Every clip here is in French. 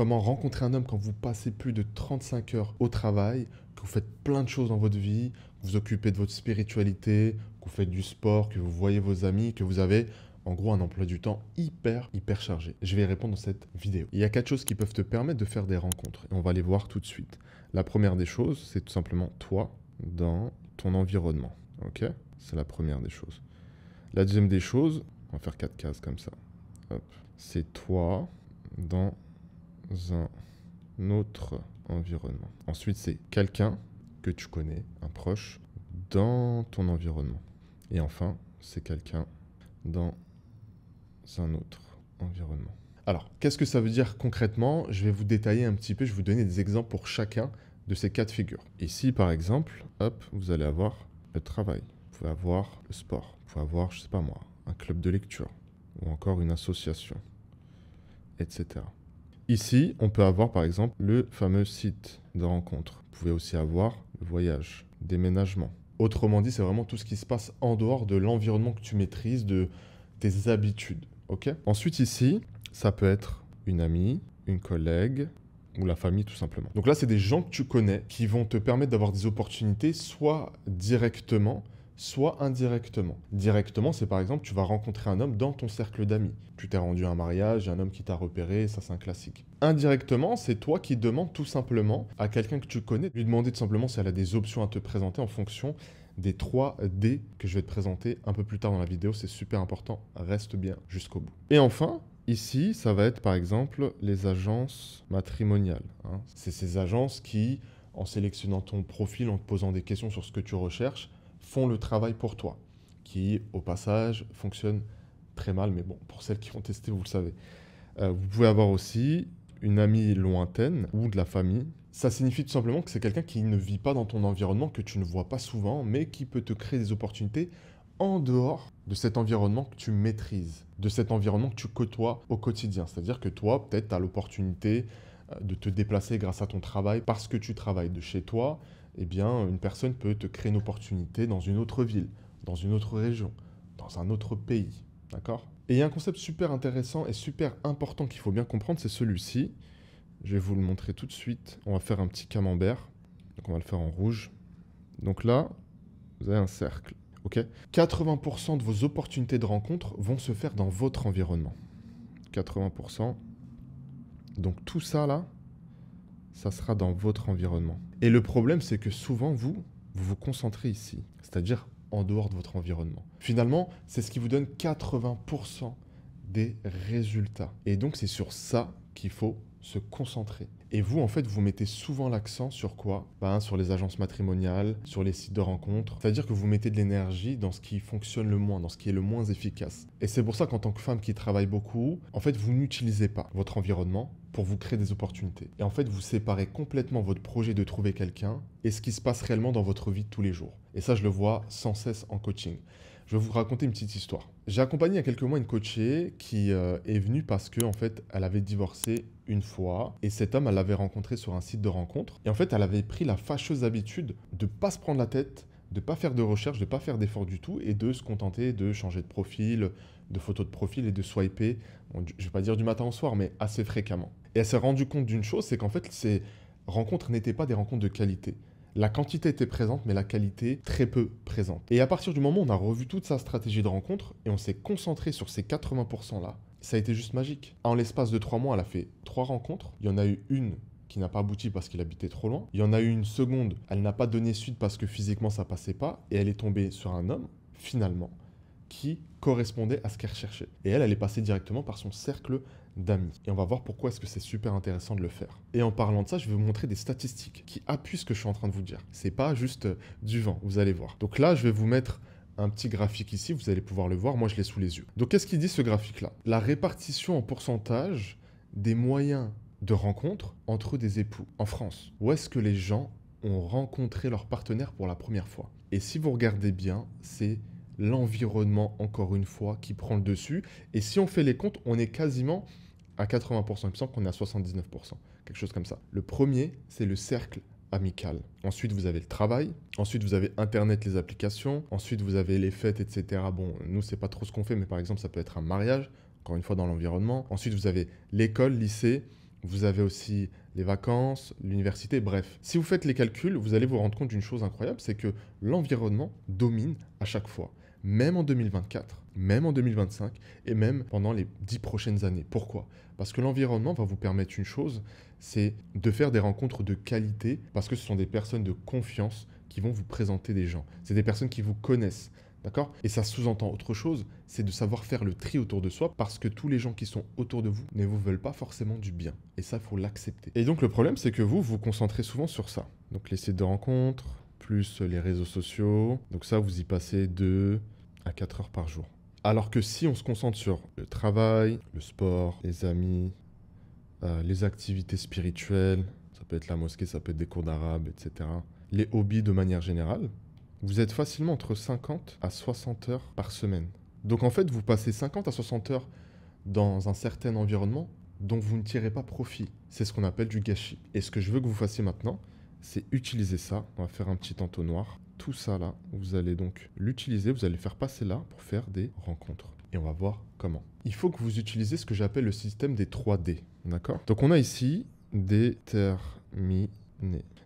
comment rencontrer un homme quand vous passez plus de 35 heures au travail, que vous faites plein de choses dans votre vie, que vous occupez de votre spiritualité, que vous faites du sport, que vous voyez vos amis, que vous avez en gros un emploi du temps hyper chargé. Je vais y répondre dans cette vidéo. Il y a 4 choses qui peuvent te permettre de faire des rencontres et on va les voir tout de suite. La première des choses, c'est tout simplement toi dans ton environnement. Ok? C'est la première des choses. La deuxième des choses, on va faire 4 cases comme ça. Hop. C'est toi dans un autre environnement. Ensuite, c'est quelqu'un que tu connais, un proche, dans ton environnement. Et enfin, c'est quelqu'un dans un autre environnement. Alors, qu'est-ce que ça veut dire concrètement? Je vais vous détailler un petit peu, je vais vous donner des exemples pour chacun de ces cas de figure. Ici, par exemple, hop, vous allez avoir le travail, vous pouvez avoir le sport, vous pouvez avoir, je sais pas moi, un club de lecture ou encore une association, etc. Ici, on peut avoir par exemple le fameux site de rencontre. Vous pouvez aussi avoir le voyage, déménagement. Autrement dit, c'est vraiment tout ce qui se passe en dehors de l'environnement que tu maîtrises, de tes habitudes. Ok? Ensuite ici, ça peut être une amie, une collègue ou la famille tout simplement. Donc là, c'est des gens que tu connais qui vont te permettre d'avoir des opportunités soit directement, soit indirectement. Directement, c'est par exemple, tu vas rencontrer un homme dans ton cercle d'amis. Tu t'es rendu à un mariage, un homme qui t'a repéré, ça c'est un classique. Indirectement, c'est toi qui demandes tout simplement à quelqu'un que tu connais, lui demander tout simplement si elle a des options à te présenter en fonction des 3 D que je vais te présenter un peu plus tard dans la vidéo. C'est super important, reste bien jusqu'au bout. Et enfin, ici, ça va être par exemple les agences matrimoniales. Hein. C'est ces agences qui, en sélectionnant ton profil, en te posant des questions sur ce que tu recherches, font le travail pour toi, qui, au passage, fonctionne très mal, mais bon, pour celles qui ont testé, vous le savez. Vous pouvez avoir aussi une amie lointaine ou de la famille. Ça signifie tout simplement que c'est quelqu'un qui ne vit pas dans ton environnement, que tu ne vois pas souvent, mais qui peut te créer des opportunités en dehors de cet environnement que tu maîtrises, de cet environnement que tu côtoies au quotidien. C'est-à-dire que toi, peut-être, tu as l'opportunité de te déplacer grâce à ton travail parce que tu travailles de chez toi. Eh bien, une personne peut te créer une opportunité dans une autre ville, dans une autre région, dans un autre pays. D'accord? Et il y a un concept super intéressant et super important qu'il faut bien comprendre, c'est celui-ci. Je vais vous le montrer tout de suite. On va faire un petit camembert. Donc on va le faire en rouge. Donc là, vous avez un cercle. Ok? 80% de vos opportunités de rencontre vont se faire dans votre environnement. 80%. Donc tout ça là, ça sera dans votre environnement. Et le problème, c'est que souvent, vous vous concentrez ici, c'est-à-dire en dehors de votre environnement. Finalement, c'est ce qui vous donne 80% des résultats. Et donc, c'est sur ça qu'il faut se concentrer. Et vous, en fait, vous mettez souvent l'accent sur quoi? Sur les agences matrimoniales, sur les sites de rencontres. C'est-à-dire que vous mettez de l'énergie dans ce qui fonctionne le moins, dans ce qui est le moins efficace. Et c'est pour ça qu'en tant que femme qui travaille beaucoup, en fait, vous n'utilisez pas votre environnement pour vous créer des opportunités. Et en fait, vous séparez complètement votre projet de trouver quelqu'un et ce qui se passe réellement dans votre vie de tous les jours. Et ça, je le vois sans cesse en coaching. Je vais vous raconter une petite histoire. J'ai accompagné il y a quelques mois une coachée qui est venue parce que en fait, elle avait divorcé une fois et cet homme, elle l'avait rencontré sur un site de rencontre. Et en fait, elle avait pris la fâcheuse habitude de ne pas se prendre la tête, de ne pas faire de recherche, de ne pas faire d'effort du tout et de se contenter de changer de profil, de photos de profil et de swiper, bon, je ne vais pas dire du matin au soir, mais assez fréquemment. Et elle s'est rendue compte d'une chose, c'est qu'en fait, ces rencontres n'étaient pas des rencontres de qualité. La quantité était présente, mais la qualité très peu présente. Et à partir du moment où on a revu toute sa stratégie de rencontre et on s'est concentré sur ces 80%-là, ça a été juste magique. En l'espace de 3 mois, elle a fait 3 rencontres. Il y en a eu une qui n'a pas abouti parce qu'il habitait trop loin. Il y en a eu une seconde, elle n'a pas donné suite parce que physiquement ça passait pas. Et elle est tombée sur un homme, finalement, qui correspondait à ce qu'elle recherchait. Et elle est passée directement par son cercle d'amis. Et on va voir pourquoi est-ce que c'est super intéressant de le faire. Et en parlant de ça, je vais vous montrer des statistiques qui appuient ce que je suis en train de vous dire. C'est pas juste du vent, vous allez voir. Donc là, je vais vous mettre un petit graphique ici, vous allez pouvoir le voir, moi je l'ai sous les yeux. Donc qu'est-ce qu'il dit ce graphique-là? La répartition en pourcentage des moyens de rencontre entre des époux en France. Où est-ce que les gens ont rencontré leur partenaire pour la première fois? Et si vous regardez bien, c'est l'environnement, encore une fois, qui prend le dessus. Et si on fait les comptes, on est quasiment à 80%. Il me semble qu'on est à 79%, quelque chose comme ça. Le premier, c'est le cercle amical. Ensuite, vous avez le travail. Ensuite, vous avez Internet, les applications. Ensuite, vous avez les fêtes, etc. Bon, nous, c'est pas trop ce qu'on fait, mais par exemple, ça peut être un mariage, encore une fois, dans l'environnement. Ensuite, vous avez l'école, lycée, vous avez aussi les vacances, l'université, bref. Si vous faites les calculs, vous allez vous rendre compte d'une chose incroyable, c'est que l'environnement domine à chaque fois. Même en 2024, même en 2025 et même pendant les 10 prochaines années. Pourquoi? Parce que l'environnement va vous permettre une chose, c'est de faire des rencontres de qualité parce que ce sont des personnes de confiance qui vont vous présenter des gens. C'est des personnes qui vous connaissent. D'accord? Et ça sous-entend autre chose, c'est de savoir faire le tri autour de soi parce que tous les gens qui sont autour de vous ne vous veulent pas forcément du bien. Et ça, il faut l'accepter. Et donc, le problème, c'est que vous vous concentrez souvent sur ça. Donc, les sites de rencontres, plus les réseaux sociaux. Donc, ça, vous y passez 2 à 4 heures par jour. Alors que si on se concentre sur le travail, le sport, les amis, les activités spirituelles, ça peut être la mosquée, ça peut être des cours d'arabe, etc. Les hobbies de manière générale, vous êtes facilement entre 50 à 60 heures par semaine. Donc en fait, vous passez 50 à 60 heures dans un certain environnement dont vous ne tirez pas profit. C'est ce qu'on appelle du gâchis. Et ce que je veux que vous fassiez maintenant, c'est utiliser ça. On va faire un petit entonnoir. Tout ça là, vous allez donc l'utiliser, vous allez faire passer là pour faire des rencontres. Et on va voir comment. Il faut que vous utilisiez ce que j'appelle le système des 3D. D'accord? Donc on a ici déterminer.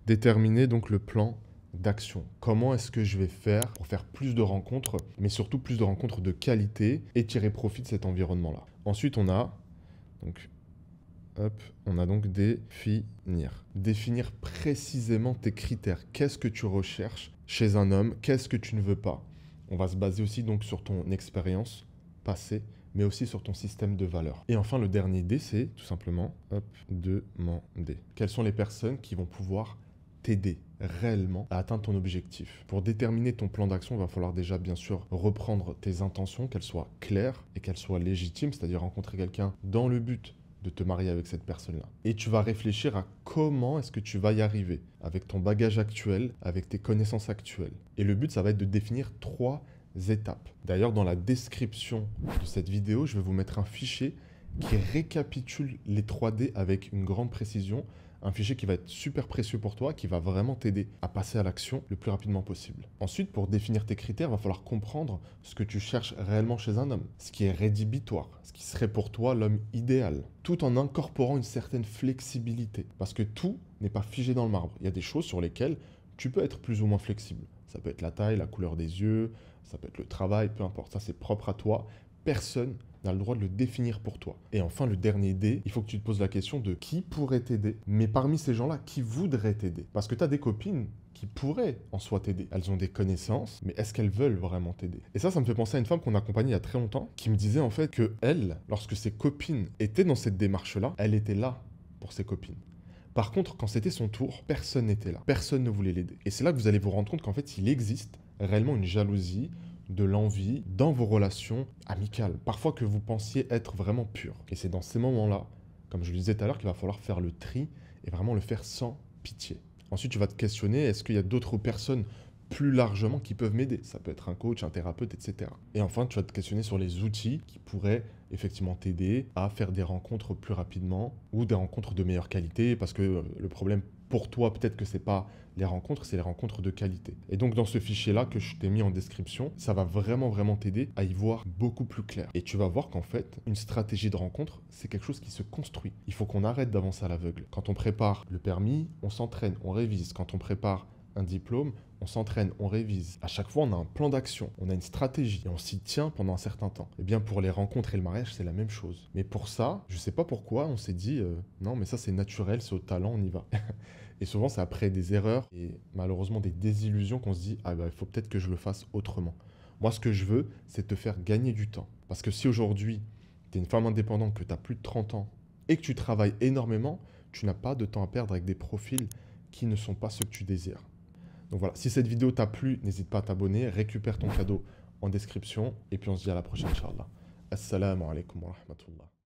Déterminer donc le plan d'action. Comment est-ce que je vais faire pour faire plus de rencontres, mais surtout plus de rencontres de qualité et tirer profit de cet environnement-là. Ensuite, on a donc définir. Définir précisément tes critères. Qu'est-ce que tu recherches chez un homme? Qu'est-ce que tu ne veux pas? On va se baser aussi donc sur ton expérience passée, mais aussi sur ton système de valeurs. Et enfin, le dernier D, c'est tout simplement demander. Quelles sont les personnes qui vont pouvoir t'aider réellement à atteindre ton objectif. Pour déterminer ton plan d'action, il va falloir déjà bien sûr reprendre tes intentions, qu'elles soient claires et qu'elles soient légitimes, c'est-à-dire rencontrer quelqu'un dans le but de te marier avec cette personne-là. Et tu vas réfléchir à comment est-ce que tu vas y arriver avec ton bagage actuel, avec tes connaissances actuelles. Et le but, ça va être de définir 3 étapes. D'ailleurs, dans la description de cette vidéo, je vais vous mettre un fichier qui récapitule les 3D avec une grande précision. Un fichier qui va être super précieux pour toi, qui va vraiment t'aider à passer à l'action le plus rapidement possible. Ensuite, pour définir tes critères, il va falloir comprendre ce que tu cherches réellement chez un homme, ce qui est rédhibitoire, ce qui serait pour toi l'homme idéal, tout en incorporant une certaine flexibilité. Parce que tout n'est pas figé dans le marbre. Il y a des choses sur lesquelles tu peux être plus ou moins flexible. Ça peut être la taille, la couleur des yeux, ça peut être le travail, peu importe. Ça, c'est propre à toi. Personne n'a le droit de le définir pour toi. Et enfin, le dernier D, il faut que tu te poses la question de qui pourrait t'aider, mais parmi ces gens-là, qui voudrait t'aider? Parce que tu as des copines qui pourraient en soi t'aider. Elles ont des connaissances, mais est-ce qu'elles veulent vraiment t'aider? Et ça me fait penser à une femme qu'on a accompagnée il y a très longtemps, qui me disait en fait que elle, lorsque ses copines étaient dans cette démarche-là, elle était là pour ses copines. Par contre, quand c'était son tour, personne n'était là. Personne ne voulait l'aider. Et c'est là que vous allez vous rendre compte qu'en fait, il existe réellement une jalousie, de l'envie dans vos relations amicales. Parfois que vous pensiez être vraiment pur. Et c'est dans ces moments-là, comme je le disais tout à l'heure, qu'il va falloir faire le tri et vraiment le faire sans pitié. Ensuite, tu vas te questionner, est-ce qu'il y a d'autres personnes plus largement qui peuvent m'aider? Ça peut être un coach, un thérapeute, etc. Et enfin, tu vas te questionner sur les outils qui pourraient effectivement t'aider à faire des rencontres plus rapidement ou des rencontres de meilleure qualité, parce que le problème pour toi, peut-être que c'est pas les rencontres, c'est les rencontres de qualité. Et donc dans ce fichier-là que je t'ai mis en description, ça va vraiment t'aider à y voir beaucoup plus clair. Et tu vas voir qu'en fait, une stratégie de rencontre, c'est quelque chose qui se construit. Il faut qu'on arrête d'avancer à l'aveugle. Quand on prépare le permis, on s'entraîne, on révise. Quand on prépare un diplôme, on s'entraîne, on révise. À chaque fois, on a un plan d'action, on a une stratégie et on s'y tient pendant un certain temps. Et bien pour les rencontres et le mariage, c'est la même chose. Mais pour ça, je sais pas pourquoi, on s'est dit non, mais ça c'est naturel, c'est au talent, on y va. Et souvent, c'est après des erreurs et malheureusement des désillusions qu'on se dit ah bah il faut peut-être que je le fasse autrement. Moi, ce que je veux, c'est te faire gagner du temps. Parce que si aujourd'hui, tu es une femme indépendante, que tu as plus de 30 ans et que tu travailles énormément, tu n'as pas de temps à perdre avec des profils qui ne sont pas ceux que tu désires. Donc voilà, si cette vidéo t'a plu, n'hésite pas à t'abonner, récupère ton cadeau en description et puis on se dit à la prochaine, Inch'Allah. Assalamu alaikum wa rahmatullah.